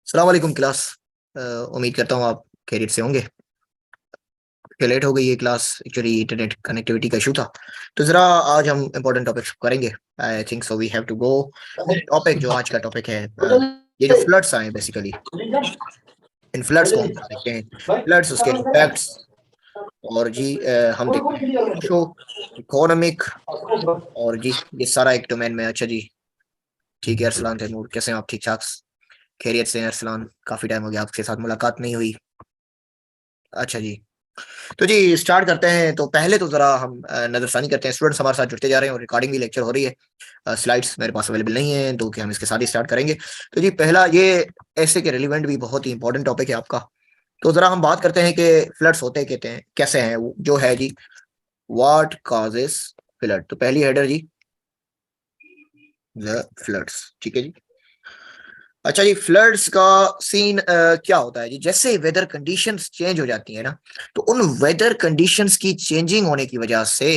सलाम वालेकुम क्लास। उम्मीद करता हूँ आप खैरियत से होंगे। लेट हो गई है क्लास, एक्चुअली इंटरनेट कनेक्टिविटी का इशू था। तो जरा आज हम इम्पोर्टेंट टॉपिक्स करेंगे। I think so we have to go. Topic जो आज का टॉपिक है, ये जो फ्लड्स आए बेसिकली, इन फ्लड्स को हम देखते हैं। फ्लड्स, उसके इम्पैक्ट्स, और जी हम देखते हैं सोशो इकोनॉमिक, और जी ये सारा एक डोमेन में। अच्छा जी, ठीक है अरसलान तैमूर, कैसे हैं आप? ठीक ठाक खैरियत से हैं अरसलान? काफी टाइम हो गया आपके साथ मुलाकात नहीं हुई। अच्छा जी, तो जी स्टार्ट करते हैं। तो पहले तो जरा हम नजरसानी करते हैं। स्टूडेंट्स हमारे साथ जुड़ते जा रहे हैं और रिकॉर्डिंग भी लेक्चर हो रही है। स्लाइड्स मेरे पास अवेलेबल नहीं है, तो कि हम इसके साथ ही स्टार्ट करेंगे। तो जी पहला ये ऐसे के रिलेवेंट भी बहुत ही इंपॉर्टेंट टॉपिक है आपका। तो जरा हम बात करते हैं कि फ्लड्स होते कहते हैं कैसे हैं, जो है जी व्हाट कॉजेस फ्लड। तो पहली हेडर जी, द फ्लड्स। ठीक है जी। अच्छा जी, फ्लड्स का सीन क्या होता है जी? जैसे वेदर कंडीशंस चेंज हो जाती है ना, तो उन वेदर कंडीशंस की चेंजिंग होने की वजह से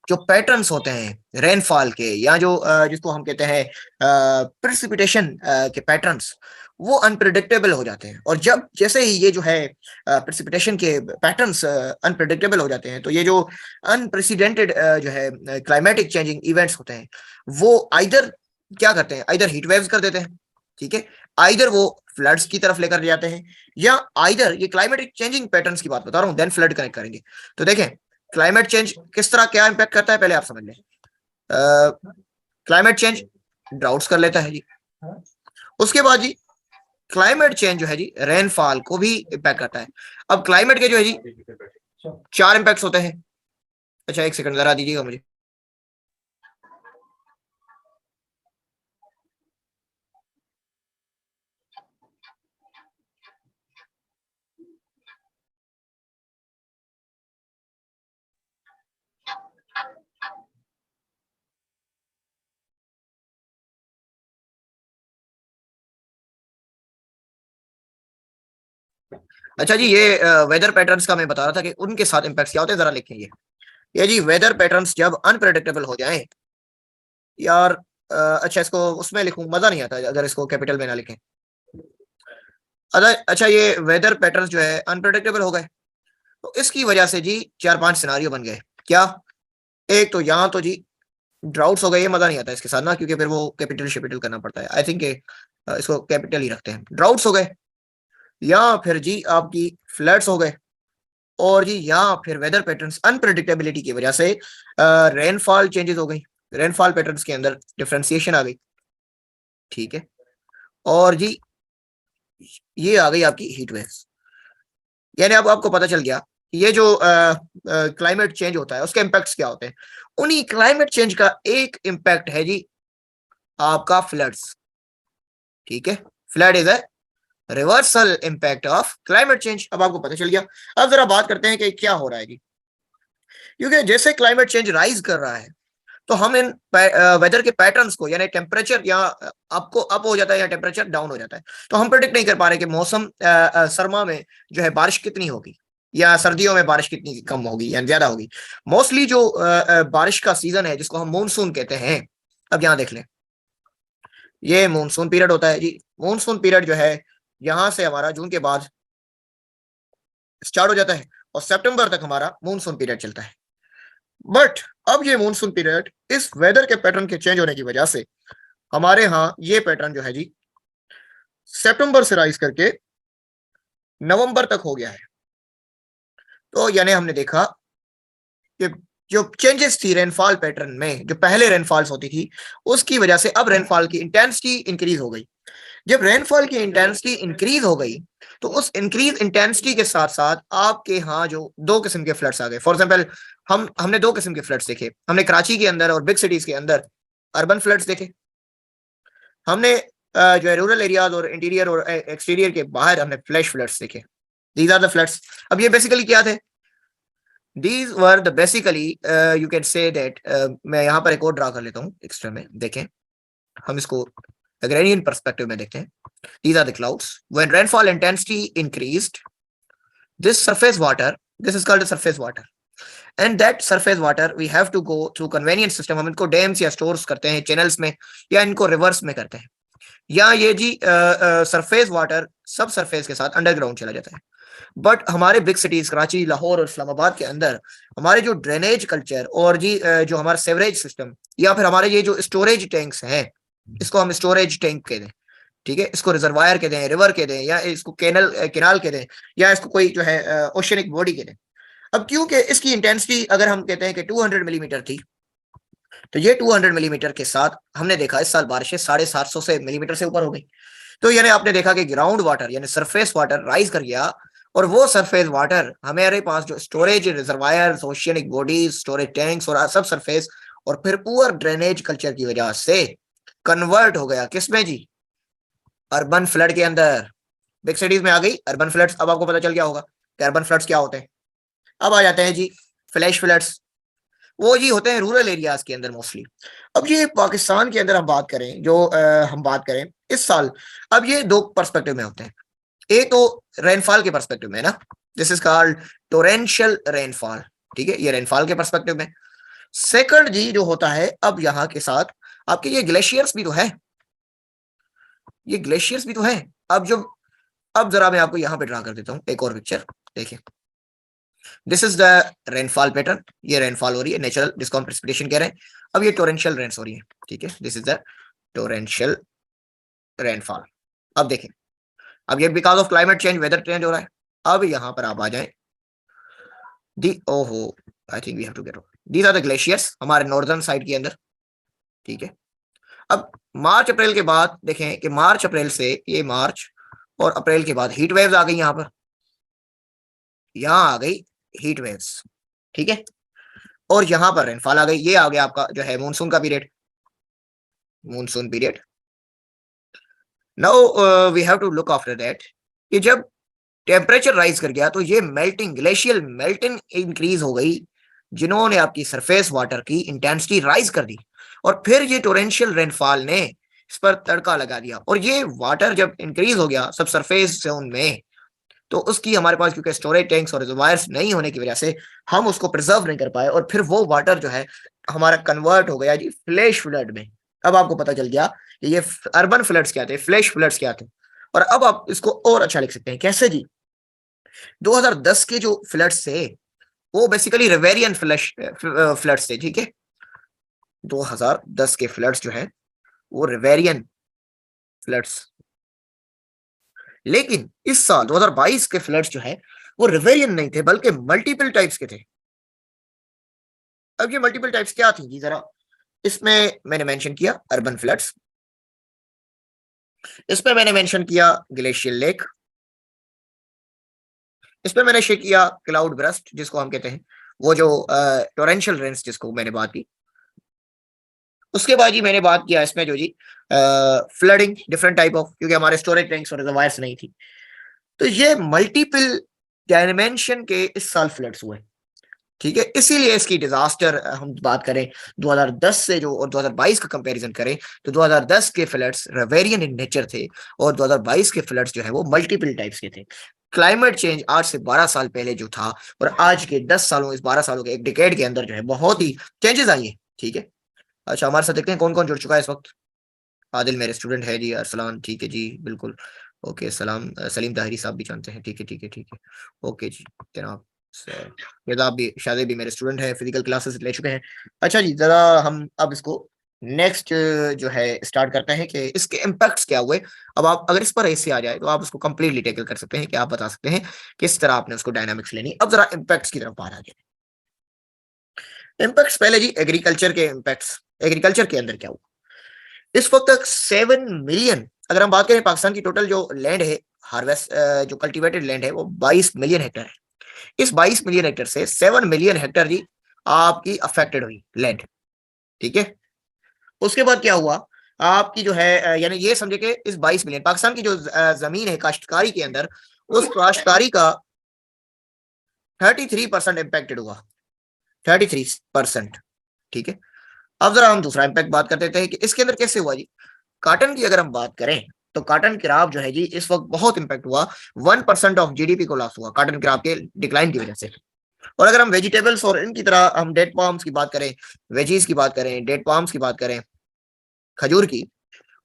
जो पैटर्न्स होते हैं रेनफॉल के, या जो जिसको हम कहते हैं प्रेसिपिटेशन के पैटर्न्स, वो अनप्रिडिक्टेबल हो जाते हैं। और जब जैसे ही ये जो है प्रेसिपिटेशन के पैटर्न्स अनप्रिडिक्टेबल हो जाते हैं, तो ये जो अनप्रेसिडेंटेड जो है क्लाइमेटिक चेंजिंग इवेंट्स होते हैं, वो आइदर क्या करते हैं, आइदर हीट वेव्स कर देते हैं, ठीक है, आइदर वो फ्लड्स की तरफ लेकर जाते हैं, या आइदर ये क्लाइमेटिक चेंजिंग पैटर्न्स की बात बता रहा हूं, देन फ्लड कनेक्ट करेंगे। तो देखें क्लाइमेट चेंज किस तरह क्या इंपैक्ट करता है, पहले आप समझ लें। क्लाइमेट चेंज ड्राउट्स कर लेता है जी। उसके बाद जी क्लाइमेट चेंज जो है जी रेनफॉल को भी इंपैक्ट करता है। अब क्लाइमेट के जो है जी चार इंपैक्ट्स होते हैं। अच्छा एक सेकंड जरा दीजिएगा मुझे। अच्छा जी, ये वेदर पैटर्न्स का मैं बता रहा था कि उनके साथ इंपैक्ट्स क्या होते हैं, जरा लिखें ये जी वेदर पैटर्न्स जब अनप्रेडिक्टेबल हो जाएं यार। अच्छा इसको उसमें लिखूं, मजा नहीं आता अगर इसको कैपिटल में ना लिखें। अच्छा ये वेदर पैटर्न्स जो है अनप्रेडिक्टेबल हो गए, तो इसकी वजह से जी चार पांच सिनारियो बन गए। क्या? एक तो यहाँ तो जी ड्राउट्स हो गए, ये मजा नहीं आता इसके साथ ना, क्योंकि फिर वो कैपिटल शेपिटल करना पड़ता है। आई थिंक इसको कैपिटल ही रखते हैं। ड्राउट्स हो गए, या फिर जी आपकी फ्लड्स हो गए, और जी या फिर वेदर पैटर्न्स अनप्रेडिक्टेबिलिटी की वजह से रेनफॉल चेंजेस हो गई। रेनफॉल पैटर्न्स के अंदर डिफरेंशिएशन आ गई, ठीक है। और जी ये आ गई आपकी हीट वेव्स। यानी अब आपको पता चल गया ये जो क्लाइमेट चेंज होता है उसके इम्पैक्ट्स क्या होते हैं। उन्हीं क्लाइमेट चेंज का एक इम्पैक्ट है जी आपका फ्लड्स, ठीक है। Flood is a reversal impact of climate change. अब आपको पता चल गया। अब जरा बात करते हैं कि क्या हो रहा है जी। क्योंकि जैसे क्लाइमेट चेंज राइज कर रहा है, तो हम इन वेदर के पैटर्न्स को, यानी टेम्परेचर या आपको अप हो जाता है या टेम्परेचर डाउन हो जाता है, तो हम प्रेडिक्ट नहीं कर पा रहे कि मौसम सरमा में जो है बारिश कितनी होगी, या सर्दियों में बारिश कितनी कम होगी या ज्यादा होगी। मोस्टली जो बारिश का सीजन है जिसको हम मानसून कहते हैं, अब यहाँ देख लें, ये मानसून पीरियड होता है जी। मानसून पीरियड जो है यहाँ से हमारा जून के बाद स्टार्ट हो जाता है, और सितंबर तक हमारा मानसून पीरियड चलता है। बट अब ये मानसून पीरियड इस वेदर के पैटर्न के चेंज होने की वजह से हमारे यहाँ ये पैटर्न जो है जी सितंबर से राइज करके नवंबर तक हो गया है। तो यानी हमने देखा कि जो चेंजेस थी रेनफॉल पैटर्न में, जो पहले रेनफॉल्स होती थी, उसकी वजह से अब रेनफॉल की इंटेंसिटी इंक्रीज हो गई। जब रेनफॉल की इंटेंसिटी इंक्रीज हो गई, तो उस इंक्रीज इंटेंसिटी के साथ साथ आपके यहाँ जो दो किस्म के फ्लड्स आ गए। फॉर एग्जांपल हमने दो किस्म के फ्लड्स देखे। हमने कराची के अंदर और बिग सिटीज के अंदर अर्बन फ्लड्स देखे। हमने जो है रूरल एरियाज और इंटीरियर और एक्सटीरियर के बाहर हमने फ्लैश फ्लड्स देखे। These are the floods. अब ये बेसिकली क्या थे? These were the basically you can say that, मैं यहाँ पर एक और ड्रा कर लेता हूँ एक्स्ट्रा में, देखें हम इसको अग्रेरियन पर्सपेक्टिव में देखते हैं। These are the clouds. When rainfall intensity increased, this surface water, this is called the surface water. And that surface water we have to go through conveyance system. हम इनको dams या stores करते हैं channels में, या इनको reverse में करते हैं। या ये जी सरफेस वाटर सब सरफेस के साथ अंडरग्राउंड चला जाता है। बट हमारे बिग सिटीज कराची, लाहौर और इस्लामाबाद के अंदर हमारे जो ड्रेनेज कल्चर और जी जो हमारा सेवरेज सिस्टम या फिर हमारे ये जो स्टोरेज टैंक्स हैं, इसको हम स्टोरेज टैंक कह दें, ठीक है, इसको रिजर्वायर के दें, रिवर के दें, या इसको कैनाल के दें, या इसको कोई जो है ओशनिक बॉडी के दें। अब क्योंकि इसकी इंटेंसिटी अगर हम कहते हैं कि 200 मिलीमीटर थी, तो ये 200 मिलीमीटर के साथ हमने देखा इस साल बारिशें 750 से मिलीमीटर से ऊपर हो गई। तो यानी आपने देखा कि ग्राउंड वाटर यानी सरफेस वाटर राइज कर गया, और वो सरफेस वाटर हमारे पास जो storage reservoir, oceanic bodies, storage tanks और सब सरफेस और फिर पुअर ड्रेनेज कल्चर की वजह से कन्वर्ट हो गया किसमें जी, अर्बन फ्लड के अंदर। बिग सिटीज में आ गई अर्बन फ्लड्स। अब आपको पता चल गया होगा कि अर्बन फ्लड्स क्या होते हैं। अब आ जाते हैं जी फ्लैश फ्लड्स, वो जी होते हैं रूरल एरियाज के अंदर मोस्टली। अब ये पाकिस्तान के अंदर हम बात करें, जो हम बात करें इस साल, अब ये दो पर्सपेक्टिव में होते हैं। एक तो रेनफॉल के पर्सपेक्टिव में ना, this is called torrential rainfall, ठीक है, ये रेनफॉल के पर्सपेक्टिव में। सेकंड जी जो होता है अब यहाँ के साथ आपके ये ग्लेशियर्स भी तो है, ये ग्लेशियर्स भी तो है। अब जरा मैं आपको यहाँ पे ड्रा कर देता हूँ एक और पिक्चर, देखिए this is the rainfall pattern, ये रेनफॉल हो रही है नेचुरल, जिसको हम प्रेसिपिटेशन कह रहे हैं। अब ये टोरेंशियल रेन्स हो रही है, ठीक है, this is the torrential rainfall. अब देखें, अब ये because of climate change, weather change हो रहा है। अब यहाँ पर आप आ जाएं, दी ओहो I think we have to get, these are the glaciers हमारे नॉर्दर्न साइड के अंदर, ठीक है। अब मार्च अप्रैल के बाद देखें कि मार्च अप्रैल से ये मार्च और अप्रैल के बाद हीट वेव्स आ गई, यहाँ पर यहाँ आ गई हीट वेव्स, ठीक है, और यहाँ पर रेनफॉल आ गई। ये आ गया आपका जो है मानसून का period, monsoon period. Now we have to look after that कि जब टेम्परेचर राइज कर गया तो ये मेल्टिंग, ग्लेशियल मेल्टिंग इंक्रीज हो गई, जिन्होंने आपकी सरफेस वाटर की इंटेंसिटी राइज कर दी, और फिर ये टोरेंशियल रेनफॉल ने इस पर तड़का लगा दिया। और ये वाटर जब इंक्रीज हो गया सब सरफेस जोन में, तो उसकी हमारे पास क्योंकि स्टोरेज टैंक्स और रिजर्वायर्स नहीं होने की वजह से हम उसको प्रिजर्व नहीं कर पाए, और फिर वो वाटर जो है हमारा कन्वर्ट हो गया जी फ्लैश फ्लड में। अब आपको पता चल गया कि ये अर्बन फ्लड्स क्या थे, फ्लैश फ्लड्स क्या थे। और अब आप इसको और अच्छा लिख सकते हैं कैसे जी, 2010 के जो फ्लड्स थे वो बेसिकली रिवेरियन फ्लश फ्लड्स थे, ठीक है। 2010 के फ्लड्स जो है वो रिवेरियन फ्लड्स, लेकिन इस साल 2022 के फ्लड्स जो है वो रिवेरियन नहीं थे बल्कि मल्टीपल टाइप्स के थे। अब ये मल्टीपल टाइप्स क्या थी जी, जरा इसमें मैंने मेंशन किया अर्बन फ्लड्स, इसमें मैंने मेंशन किया ग्लेशियल लेक, इसमें मैंने शेयर किया क्लाउड ब्रस्ट जिसको हम कहते हैं, वो जो टोरेंशियल रेन्स जिसको मैंने बात की। उसके बाद जी मैंने बात किया इसमें जो जी फ्लडिंग डिफरेंट टाइप ऑफ, क्योंकि हमारे स्टोरेज टैंक्स और रिजर्वायर्स नहीं थी। तो ये मल्टीपल डायमेंशन के इस साल फ्लड्स हुए, ठीक है। इसीलिए इसकी डिजास्टर हम बात करें 2010 से जो और 2022 का कंपैरिजन करें तो 2010 के फ्लड्स रिवेरियन इन नेचर थे, और 2022 के फ्लड्स जो है वो मल्टीपल टाइप्स के थे। क्लाइमेट चेंज आज से 12 साल पहले जो था और आज के 10 सालों, इस 12 सालों के एक डिकेड के अंदर जो है बहुत ही चेंजेस आई है, ठीक है। अच्छा हमारे साथ देखते हैं कौन कौन जुड़ चुका है इस वक्त। आदिल मेरे स्टूडेंट है जी, अरसलान ठीक है जी बिल्कुल, ओके सलाम, सलीम ताहरी साहब भी जानते हैं, ठीक है ठीक है ठीक है, ओके जी जनाब। आप भी, शादी भी मेरे स्टूडेंट है, फिजिकल क्लासेस ले चुके हैं। अच्छा जी जरा हम अब इसको नेक्स्ट जो है स्टार्ट करते हैं कि इसके इम्पैक्ट्स क्या हुए। अब आप अगर इस पर ऐसे आ जाए तो आप उसको कंप्लीटली टैकल कर सकते हैं कि आप बता सकते हैं किस तरह आपने उसको डायनामिक्स लेनी। अब जरा इम्पैक्ट्स की तरफ बाहर आ जाए। इम्पैक्ट्स पहले जी एग्रीकल्चर के इम्पैक्ट्स, एग्रीकल्चर के अंदर क्या हुआ। इस वक्त तक 7 मिलियन, अगर हम बात करें पाकिस्तान की टोटल जो लैंड है हार्वेस्ट जो कल्टीवेटेड लैंड है वो 22 मिलियन हेक्टर है। इस 22 मिलियन हेक्टर से 7 मिलियन हेक्टर जी आपकी अफेक्टेड हुई लैंड, ठीक है। उसके बाद क्या हुआ आपकी जो है यानी ये समझे कि इस 22 मिलियन पाकिस्तान की जो जमीन है काश्तकारी के अंदर, उस काश्तकारी का 33% इम्पैक्टेड हुआ, 33%, ठीक है। अब जरा हम दूसरा इम्पैक्ट बात कर देते हैं कि इसके अंदर कैसे हुआ जी। कॉटन की अगर हम बात करें तो कॉटन क्रॉप जो है जी इस वक्त बहुत इंपैक्ट हुआ, 1% ऑफ जीडीपी को लॉस हुआ कॉटन क्रॉप के डिक्लाइन की वजह से। और अगर हम वेजिटेबल्स और इनकी तरह हम डेट पाम्स की बात करें, वेजीज की बात करें, डेट पाम्स की बात करें, खजूर की,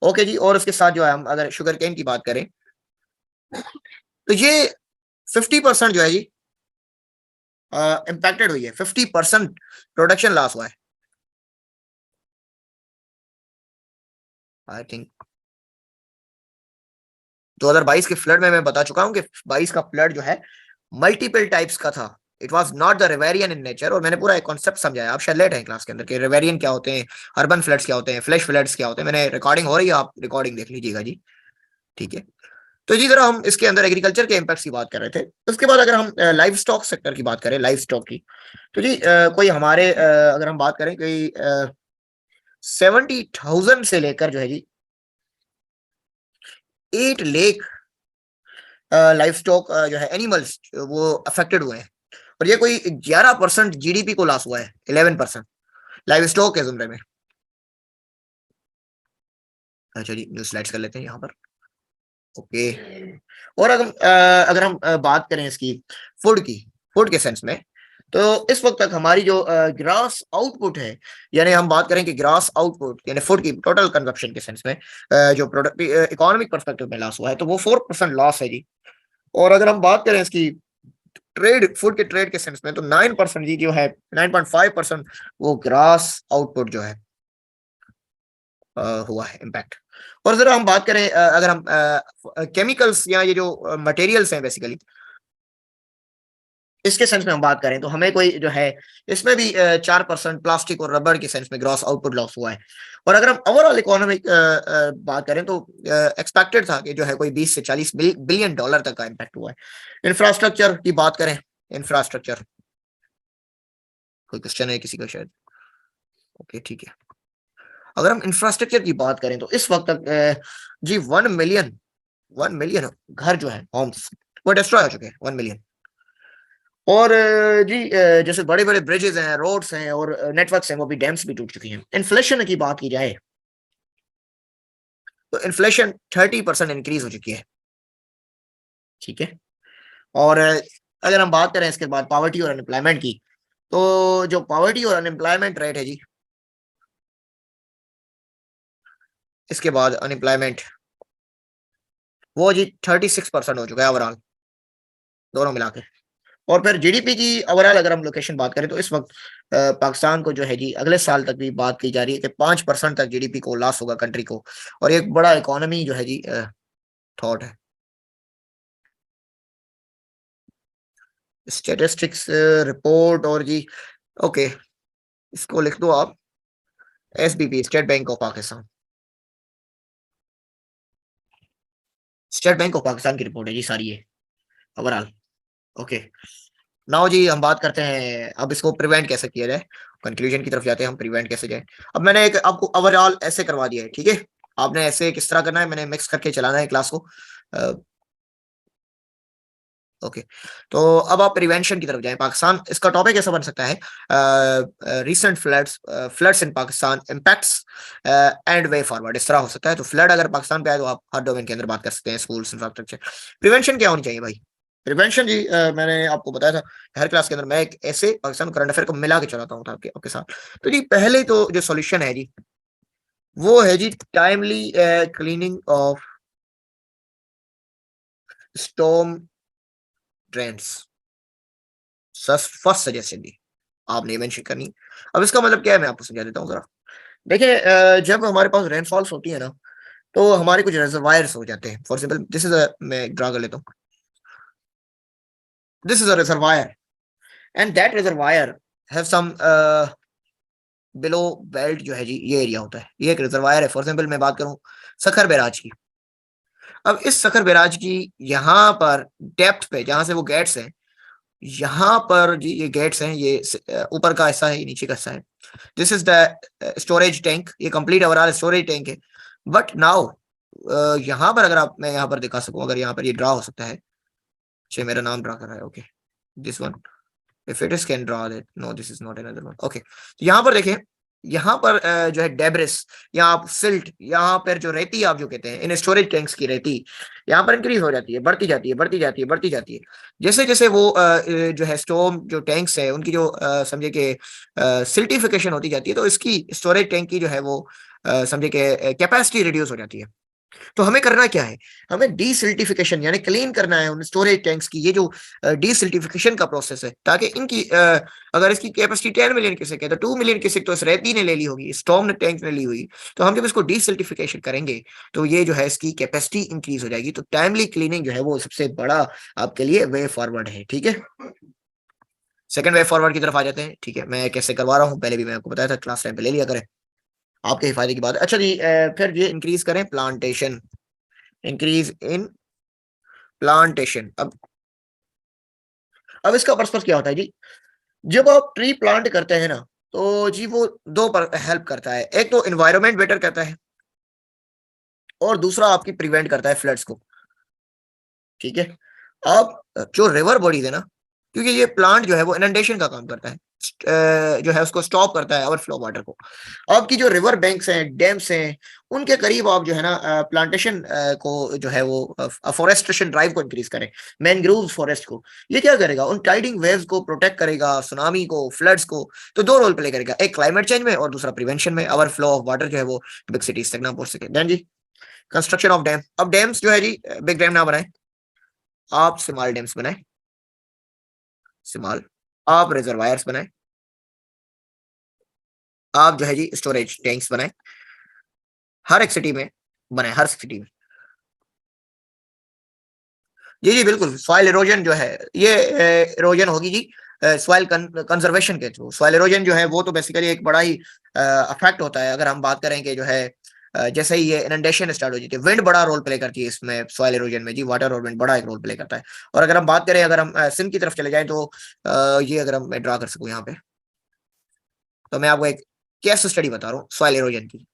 ओके जी, और उसके साथ जो है हम अगर शुगर केन की बात करें तो ये 50% जो है जी इम्पैक्टेड हुई है, 50% प्रोडक्शन लॉस हुआ है। आई थिंक 2022 के फ्लड में मैं बता चुका हूं कि 22 का फ्लड जो है मल्टीपल टाइप्स का था। It was not the riverine in nature, और मैंने पूरा एक कॉन्सेप्ट समझाया। आप शायद लेट हैं क्लास के अंदर कि रिवेरियन क्या होते हैं, अर्बन फ्लड्स क्या होते हैं, फ्लैश फ्लड्स क्या होते हैं। मैंने रिकॉर्डिंग हो रही है, आप रिकॉर्डिंग देख लीजिएगा जी, ठीक है। तो जी जरा हम इसके अंदर एग्रीकल्चर के इम्पैक्ट की बात कर रहे थे। उसके बाद अगर हम लाइव स्टॉक सेक्टर की बात करें, लाइव स्टॉक की, तो जी कोई हमारे अगर हम बात करें कोई 70,000 से लेकर जो है जी 8 लाख लाइव स्टॉक जो है एनिमल्स वो अफेक्टेड हुए हैं। और ये कोई 11% जीडीपी को लॉस हुआ है, 11% लाइव स्टॉक के जुमरे में। अच्छा जी, न्यू स्लाइड्स कर लेते हैं यहाँ पर। ओके, और अगर हम बात करें इसकी फूड की, फूड के सेंस में, तो इस वक्त तक हमारी जो ग्रास आउटपुट है, यानी हम बात करें कि ग्रास आउटपुट यानी फूड की टोटल कंजप्शन के सेंस में जो प्रोडक्ट इकोनॉमिक परस्पेक्टिव में लॉस हुआ है, तो वो 4% लॉस है जी। और अगर हम बात करें इसकी ट्रेड, फूड के ट्रेड के सेंस में, तो 9% जी जो है, 9.5% वो ग्रास आउटपुट जो है हुआ है इम्पैक्ट। और जरा हम बात करें अगर हम केमिकल्स या ये जो मटेरियल्स हैं बेसिकली, इसके सेंस में हम बात करें तो हमें कोई जो है इसमें भी 4% प्लास्टिक और रबर के सेंस में ग्रॉस आउटपुट लॉस हुआ है। और अगर हम ओवरऑल इकोनॉमिक बात करें तो एक्सपेक्टेड था कि जो है कोई 20 से 40 बिलियन डॉलर तक का इम्पैक्ट हुआ है। इंफ्रास्ट्रक्चर की बात करें, इंफ्रास्ट्रक्चर, कोई क्वेश्चन है किसी का शायद? ओके ठीक है। अगर हम इंफ्रास्ट्रक्चर की बात करें तो इस वक्त तक जी 1 मिलियन घर जो है, होम्स, वो डिस्ट्रॉय हो चुके हैं, 1 मिलियन। और जी जैसे बड़े बड़े ब्रिजेस हैं, रोड्स हैं और नेटवर्क्स हैं, वो भी डैम्स भी टूट चुकी हैं। इन्फ्लेशन की बात की जाए तो इन्फ्लेशन 30% इंक्रीज हो चुकी है, ठीक है। और अगर हम बात करें इसके बाद पॉवर्टी और अनएम्प्लॉयमेंट की, तो जो पॉवर्टी और अनएम्प्लॉयमेंट रेट है जी, इसके बाद अनएम्प्लॉयमेंट वो जी 36% हो चुका है ओवरऑल, दोनों मिला के। और फिर जीडीपी की ओवरऑल अगर हम लोकेशन बात करें तो इस वक्त पाकिस्तान को जो है जी अगले साल तक भी बात की जा रही है कि 5% तक जीडीपी को लॉस होगा कंट्री को, और एक बड़ा इकोनॉमी जो है जी थॉट है। स्टेटिस्टिक्स रिपोर्ट और जी ओके, इसको लिख दो आप, SBP, state bank of Pakistan, state bank of Pakistan की रिपोर्ट है जी सारी ये ओवरऑल। ओके, नाउ जी हम बात करते हैं अब इसको प्रिवेंट कैसे किया जाए, कंक्लूजन की तरफ जाते हैं हम, प्रिवेंट कैसे जाए। अब मैंने एक आपको ओवरऑल ऐसे करवा दिया है, ठीक है। आपने ऐसे किस तरह करना है, मैंने मिक्स करके चलाना है क्लास को। ओके, तो अब आप प्रिवेंशन की तरफ जाएं। पाकिस्तान, इसका टॉपिक ऐसा बन सकता है recent floods, floods in Pakistan impacts and way forward, इस तरह हो सकता है। तो फ्लड अगर पाकिस्तान पे आए तो आप हर डोमेन के अंदर बात कर सकते हैं, स्कूल्स, इंफ्रास्ट्रक्चर। प्रिवेंशन क्या होनी चाहिए भाई? प्रिवेंशन जी मैंने आपको बताया था हर क्लास के अंदर मैं एक ऐसे पाकिस्तान करंट अफेयर को मिला के चलाता हूँ आपके आपके साथ। तो जी पहले तो जो सॉल्यूशन है जी वो है जी timely cleaning of storm drains, first suggestion दी आपने मेंशन करनी। अब इसका मतलब क्या है मैं आपको समझा देता हूँ जरा। देखिए जब हमारे पास रेनफॉल्स होती है ना, तो हमारे कुछ रिजर्वायर्स हो जाते हैं। फॉर एग्जांपल दिस इज मैं ड्रा कर लेता हूँ, this is a reservoir and that reservoir have some below belt जो है जी, ये एरिया होता है, ये एक रिजर्वायर है। फॉर एग्जांपल मैं बात करूँ सखर बैराज की। अब इस सखर बैराज की यहाँ पर डेप्थ पे जहां से वो गेट्स हैं, यहाँ पर जी ये गेट्स हैं, ये ऊपर का हिस्सा है, ये नीचे का हिस्सा है। This is the storage tank, ये कंप्लीट ओवरऑल स्टोरेज टैंक है। बट नाउ यहाँ पर अगर आप, मैं यहाँ पर दिखा सकूं, अगर यहाँ पर ये ड्रा हो सकता है, अच्छा मेरा नाम ड्रा कर रहा है, okay this one, if it is can draw that, no this is not another one, okay. तो यहाँ पर देखें यहाँ पर जो है डेब्रिस या आप सिल्ट, यहाँ पर जो रेती आप जो कहते हैं इन स्टोरेज टैंक्स की रेती यहाँ पर इंक्रीज हो जाती है, बढ़ती जाती है, बढ़ती जाती है, बढ़ती जाती है। जैसे जैसे वो जो है स्टोम जो टैंक्स है उनकी जो समझे कि सिल्टिफिकेशन होती जाती है, तो इसकी स्टोरेज टैंक की जो है वो समझे कि कैपेसिटी रिड्यूस हो जाती है। तो हमें करना क्या है, हमें डीसिल्टिफिकेशन यानी क्लीन करना है उन स्टोरेज टैंक्स की, ये जो डीसिल्टिफिकेशन का प्रोसेस है, ताकि इनकी अगर इसकी कैपेसिटी 10 मिलियन क्यूसेक है तो 2 मिलियन क्यूसेक तो इस रेती ने ले ली होगी, स्टॉर्म ने टैंक ने ली हुई। तो हम जब इसको डीसिल्टिफिकेशन करेंगे तो ये जो है इसकी कैपेसिटी इंक्रीज हो जाएगी। तो टाइमली क्लीनिंग जो है वो सबसे बड़ा आपके लिए वे फॉरवर्ड है। ठीक है, सेकंड वे फॉरवर्ड की तरफ आ जाते हैं। ठीक है, मैं कैसे करवा रहा हूँ पहले भी मैं आपको बताया था, क्लास टाइम पे ले लिया करें, आपके ही फायदे की बात है। अच्छा जी, फिर ये इंक्रीज करें प्लांटेशन, इंक्रीज इन प्लांटेशन। अब इसका पर्पस क्या होता है जी, जब आप ट्री प्लांट करते हैं ना, तो जी वो दो पर हेल्प करता है, एक तो एनवायरनमेंट बेटर करता है और दूसरा आपकी प्रिवेंट करता है फ्लड्स को। ठीक है, अब जो रिवर बॉडीज है ना, क्योंकि ये प्लांट जो है वो इनंडेशन का काम करता है, जो है उसको स्टॉप करता है ओवरफ्लो वाटर को। आपकी जो रिवर बैंक्स हैं, डैम्स हैं, उनके करीब आप जो है ना प्लांटेशन को जो है वो फॉरेस्टेशन ड्राइव को इंक्रीज करें, मैनग्रोव फॉरेस्ट को। ये क्या करेगा, उन टाइडिंग वेव्स को प्रोटेक्ट करेगा, सुनामी को, फ्लड्स को। तो दो रोल प्ले करेगा, एक क्लाइमेट चेंज में और दूसरा प्रिवेंशन में, ओवरफ्लो ऑफ वाटर जो है वो बिग सिटीज तक ना पहुंच सके। देन जी कंस्ट्रक्शन ऑफ डैम। अब डैम्स जो है जी बिग डैम ना बनाए, आप स्मॉल डैम्स बनाए, स्मॉल। आप रिजर्वायर्स बनाए, आप जो है जी स्टोरेज टैंक्स बनाए, हर एक सिटी में बनाए, हर सिटी में। जी जी बिल्कुल, सॉइल इरोजन जो है ये इरोजन होगी जी सॉइल कंजर्वेशन के थ्रू। सॉइल इरोजन जो है वो तो बेसिकली एक बड़ा ही अफेक्ट होता है। अगर हम बात करें कि जो है जैसे ही ये इनंडेशन स्टार्ट हो जाती है, विंड बड़ा रोल प्ले करती है इसमें, सॉइल इरोजन में जी वाटर और विंड बड़ा एक रोल प्ले करता है। और अगर हम बात करें, अगर हम सिंध की तरफ चले जाएं तो ये अगर हम मैं ड्रा कर सकूं यहाँ पे, तो मैं आपको एक केस स्टडी बता रहा हूँ सॉइल इरोजन की।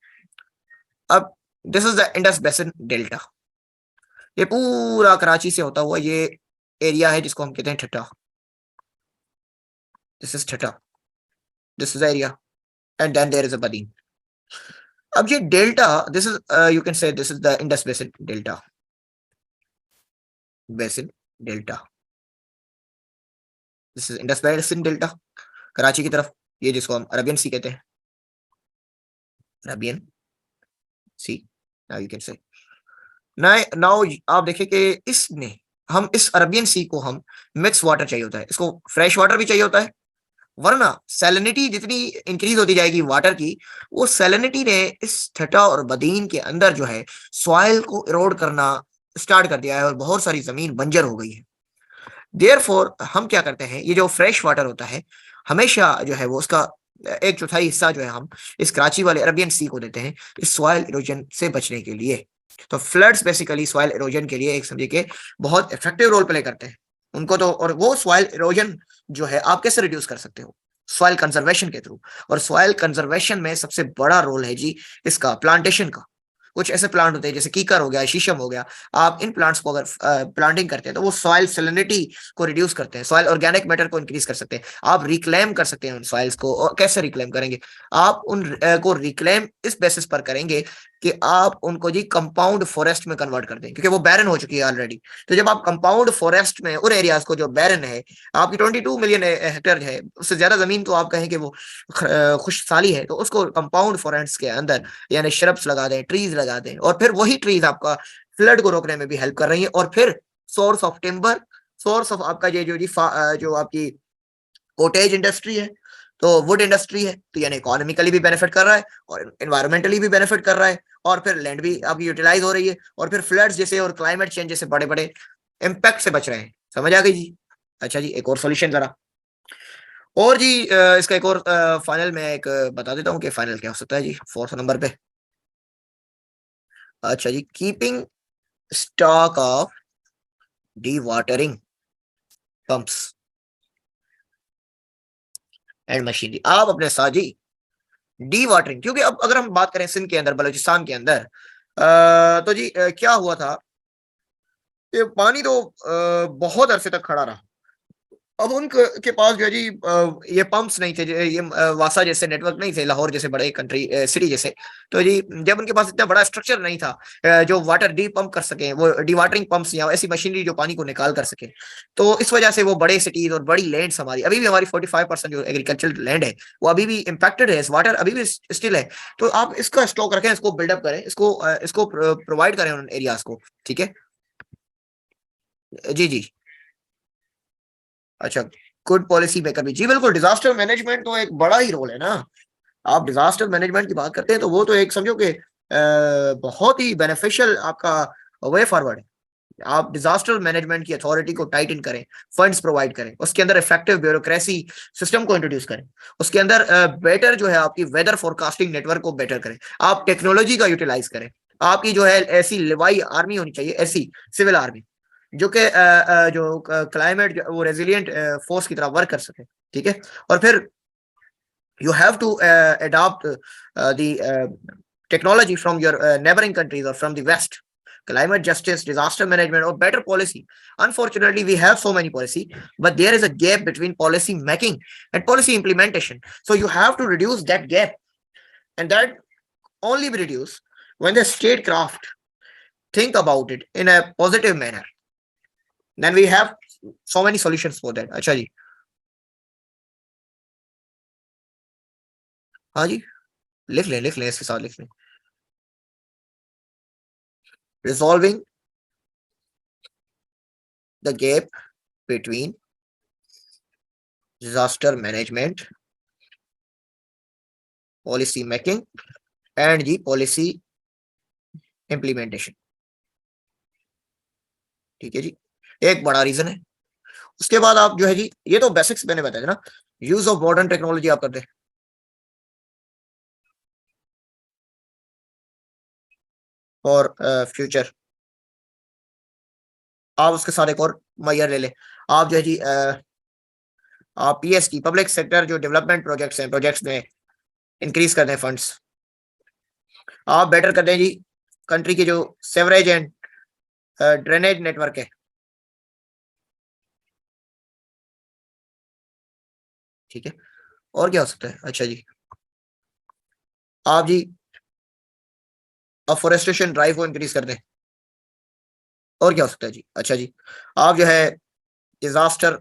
अब this is the Indus basin delta, ये पूरा कराची से होता हुआ ये एरिया है जिसको हम कहते हैं Thatta. This is Thatta, this is area, and then there is a Badin. अब ये delta, this is you can say this is the Indus basin delta, basin delta, this is Indus basin delta Karachi की तरफ, ये जिसको हम अरबियन सी कहते हैं, Arabian sea. Now you can say now आप देखिए कि इसने हम इस अरबियन सी को हम मिक्स वाटर चाहिए होता है, इसको फ्रेश वाटर भी चाहिए होता है, वरना सैलिनिटी जितनी इंक्रीज होती जाएगी वाटर की, वो सैलिनिटी ने इस ठटा और बदीन के अंदर जो है सॉइल को इरोड करना स्टार्ट कर दिया है और बहुत सारी जमीन बंजर हो गई है। देयरफॉर हम क्या करते हैं, ये जो फ्रेश वाटर होता है हमेशा जो है वो उसका एक चौथाई हिस्सा जो है हम इस कराची वाले अरबियन सी को देते हैं, इस सॉइल इरोजन से बचने के लिए। तो फ्लड्स बेसिकली सॉइल इरोजन के लिए एक समझे के बहुत इफेक्टिव रोल प्ले करते हैं उनको। तो और वो सॉइल इरोजन जो है आप कैसे रिड्यूस कर सकते हो, सॉइल कंजर्वेशन के थ्रू। और सॉइल कंजर्वेशन में सबसे बड़ा रोल है जी इसका प्लांटेशन का। कुछ ऐसे प्लांट होते हैं जैसे कीकर हो गया, शीशम हो गया, आप इन प्लांट्स को अगर प्लांटिंग करते हैं तो वो सॉइल सैलिनिटी को रिड्यूस करते हैं, सॉइल ऑर्गेनिक मैटर को इंक्रीज कर सकते हैं, आप रिक्लेम कर सकते हैं उन सॉइल्स को। और कैसे रिक्लेम करेंगे, आप उन को रिक्लेम इस बेसिस पर करेंगे कि आप उनको जी कंपाउंड फॉरेस्ट में कन्वर्ट कर दें, क्योंकि वो बैरन हो चुकी है ऑलरेडी। तो जब आप कंपाउंड फॉरेस्ट में उन एरियाज को जो बैरन है, आपकी 22 मिलियन हेक्टेयर है, उससे ज्यादा जमीन तो आप कहें कि वो खुशहाली है, तो उसको कंपाउंड फॉरेस्ट के अंदर यानी श्रब्स लगा दें, ट्रीज लगा दें, और फिर वही ट्रीज आपका फ्लड को रोकने में भी हेल्प कर रही है। और फिर source of timber, source of आपका ये जो जी जो आपकी कोटेज इंडस्ट्री है, तो वुड इंडस्ट्री है, तो यानी इकोनॉमिकली भी बेनिफिट कर रहा है और एनवायरमेंटली भी बेनिफिट कर रहा है, और फिर लैंड भी आपकी यूटिलाइज हो रही है, और फिर फ्लड्स जैसे और क्लाइमेट चेंज जैसे बड़े बड़े इम्पैक्ट से बच रहे हैं। समझ आ गई जी। अच्छा जी, एक और सॉल्यूशन जरा, और जी इसका एक और फाइनल मैं एक बता देता हूँ कि फाइनल क्या हो सकता है जी, फोर्थ नंबर पे। अच्छा जी, keeping stock of dewatering pumps and machinery. आप अपने साथ जी डी वाटरिंग, क्योंकि अब अगर हम बात करें सिंध के अंदर, बलूचिस्तान के अंदर तो जी क्या हुआ था कि पानी तो बहुत अरसे तक खड़ा रहा, अब उनके पास जो है जी ये पंप्स नहीं थे, ये वासा जैसे नेटवर्क नहीं थे, लाहौर जैसे बड़े कंट्री सिटी जैसे। तो जी जब उनके पास इतना बड़ा स्ट्रक्चर नहीं था जो वाटर डी पंप कर सके, वो डी वाटरिंग पंप्स या ऐसी मशीनरी जो पानी को निकाल कर सके, तो इस वजह से वो बड़े सिटीज और बड़ी लैंड्स हमारी अभी भी, हमारी 45% जो एग्रीकल्चरल लैंड है वो अभी भी इम्पैक्टेड है, इस वाटर अभी भी स्टिल है। तो आप इसका स्टॉक रखें, इसको बिल्डअप करें, इसको प्रोवाइड करें उन एरियाज को। ठीक है जी जी। अच्छा, गुड पॉलिसी मेकर भी जी बिल्कुल। डिजास्टर मैनेजमेंट तो एक बड़ा ही रोल है ना। आप डिजास्टर मैनेजमेंट की बात करते हैं तो वो तो एक समझो कि बहुत ही बेनिफिशियल आपका वे फॉरवर्ड है। आप डिजास्टर मैनेजमेंट की अथॉरिटी को टाइटन करें, फंड्स प्रोवाइड करें, उसके अंदर इफेक्टिव ब्यूरोक्रेसी सिस्टम को इंट्रोड्यूस करें, उसके अंदर बेटर जो है आपकी वेदर फोरकास्टिंग नेटवर्क को बेटर करें, आप टेक्नोलॉजी का यूटिलाइज करें। आपकी जो है ऐसी लिवाई आर्मी होनी चाहिए, ऐसी सिविल आर्मी जो कि जो क्लाइमेट वो रेजिलियंट फोर्स की तरह वर्क कर सके। ठीक है, और फिर you have to adopt the technology from your neighboring countries or from the west. Climate justice, disaster management, or better policy. Unfortunately, we have so many policy, but there is a gap between policy making and policy implementation. So you have to reduce that gap, and that only be reduced when the statecraft think about it in a positive manner. Then we have so many solutions for that. अच्छा जी, हाँ जी, लिख लें इसके साथ लिख लें। Resolving the gap between disaster management, policy making and the policy implementation। ठीक है जी, एक बड़ा रीजन है। उसके बाद आप जो है जी, ये तो बेसिक्स मैंने बताया ना, यूज ऑफ मॉडर्न टेक्नोलॉजी आप करते हैं और फ्यूचर। आप उसके साथ एक और मैयर ले लें। आप जो है जी आप पीएस की पब्लिक सेक्टर जो डेवलपमेंट प्रोजेक्ट्स हैं, प्रोजेक्ट्स में इंक्रीज कर दें फंड्स। आप बेटर कर दें जी कंट्री के जो सेवरेज एंड ड्रेनेज नेटवर्क है। ठीक है, और क्या हो सकता है? अच्छा जी, आप जी अफोरेस्टेशन ड्राइव को इंक्रीज कर दें। और क्या हो सकता है जी? अच्छा जी, आप जो है डिजास्टर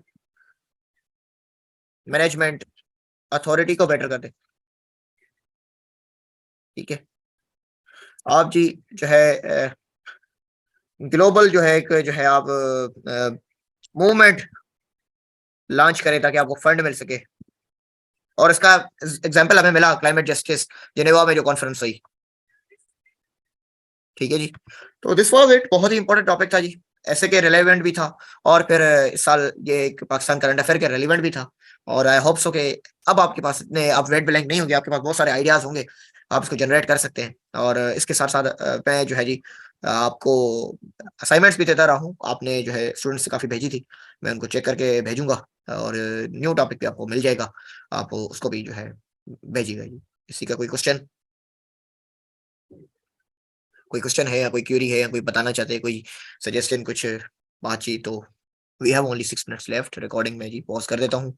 मैनेजमेंट अथॉरिटी को बेटर कर दें। ठीक है, आप जी जो है ग्लोबल जो है एक जो है आप मूवमेंट लॉन्च करें ताकि आपको फंड मिल सके। और इसका एग्जांपल हमें मिला क्लाइमेट जस्टिस जिनेवा में जो कॉन्फ्रेंस हुई। ठीक है जी, तो दिस वाज इट। बहुत ही इंपॉर्टेंट टॉपिक था जी, ऐसे के रिलेवेंट भी था, और फिर इस साल ये एक पाकिस्तान करंट अफेयर के रिलेवेंट भी था। और आई होप सो कि अब आपके पास इतने आप वेट ब्लैंक नहीं होंगे, आपके पास बहुत सारे आइडियाज होंगे, आप इसको जनरेट कर सकते हैं। और इसके साथ साथ मैं जो है जी आपको असाइनमेंट्स भी देता रहा हूँ। आपने जो है स्टूडेंट्स से काफ़ी भेजी थी, मैं उनको चेक करके भेजूंगा, और न्यू टॉपिक पे आपको मिल जाएगा, आप उसको भी जो है भेजिएगा जी। इसी का कोई क्वेश्चन, कोई क्वेश्चन है या कोई क्यूरी है या कोई बताना चाहते हैं, कोई सजेशन, कुछ बातचीत? तो we have only 6 minutes left recording में जी, पॉज कर देता हूँ।